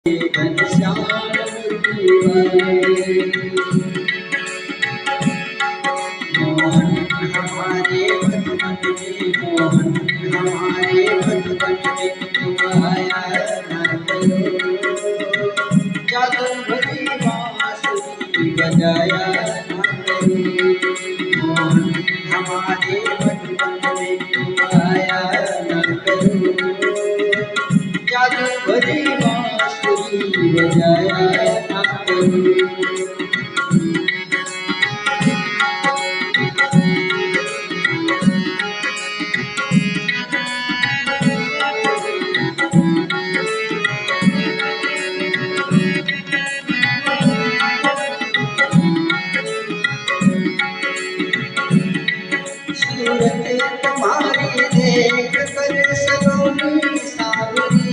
घनश्याम मोहन हमारे मधुबन में, मोहन हमारे मधुबन में तुम आया न करो, जादू भरी बांसुरी बजाया न करो। मोहन हमारे मधुबन में तुम आया न करो, जादू भरी बांसुरी बजाया न करो। सूरत तुम्हारी देख कर सलोनी सावरी,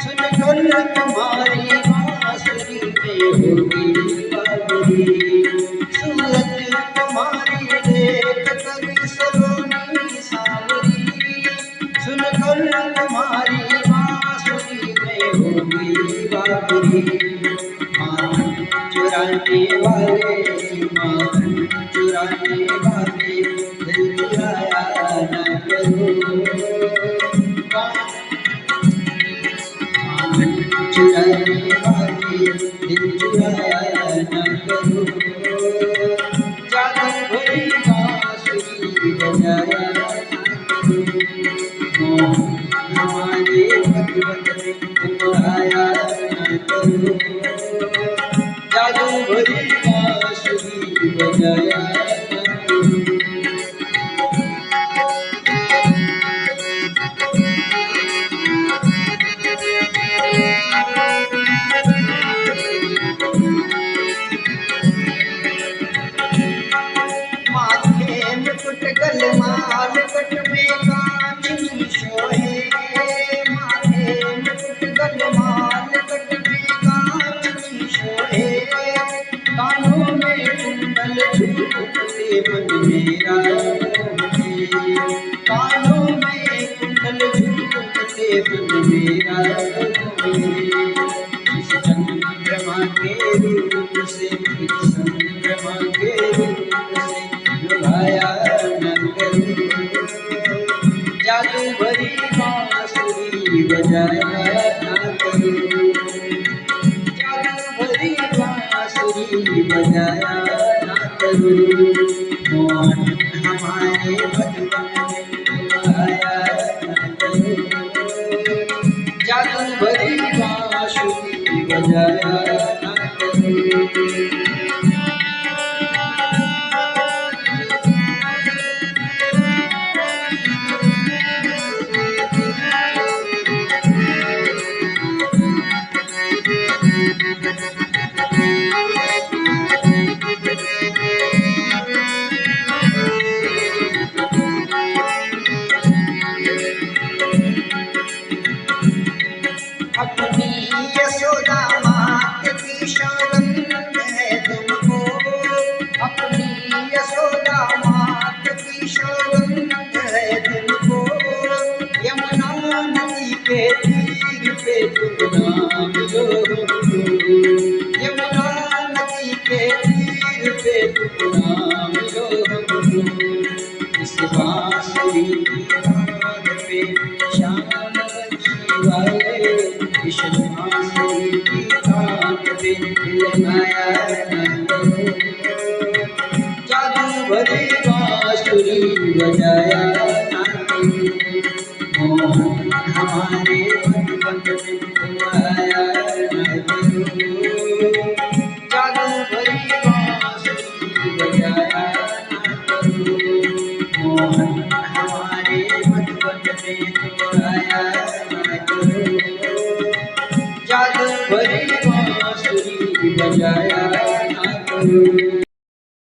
सुन कर तुम्हारी बांसुरी में होगी बावरी। सूरत तुम्हारी देख कर सलोनी सावरी, सुन कर तुम्हारी बांसुरी में होगी बावरी। माखन चुराने वाले, माखन चुराने वाले दिल चुराया न करो, माखन चुराने वाले दिल चुराया न करो, जादू भरी बांसुरी बजाया न करो। मोहन हमारे मधुबन में तुम आया न करो, जादू भरी बांसुरी बजाया न करो। माथे मुकुट गलमाल कट में कांचनी शोहे, माथे मुकुट गलमाल कट में कांचनी शोहे, कानों में कुंडल झूमते मन मेरा मोहे, कानों में कुंडल झूमते मन मेरा मोहे। इस चंद्रमा के रूप से, इस चंद्रमा के रूप से लुभाया न करो, जादू भरी बांसुरी बजाया न करो, जादू भरी बांसुरी बजाया न करो। मोहन हमारे मधुबन में तुम आया न करो, जादू भरी बांसुरी बजाया न करो। अपनी यशोदा मात की सौगंध है तुमको, अपनी यशोदा मात की सौगंध है तुमको, यमुना नदी के तीर पे तुम नाम लो, यमुना नदी के तीर पे तुम नाम लो। इस बांसुरी की तान पे श्याम बंशी वाले, इस बांसुरी की तान पे हिलनाया न करो, जादू भरी बांसुरी बजाया न करो। मोहन हमारे मधुबन में तुम आया न करो, जादू भरी बांसुरी बजाया न करो। मोहन हमारे मधुबन में तुम आया न करो, जादू भरी बांसुरी बजाया न करो।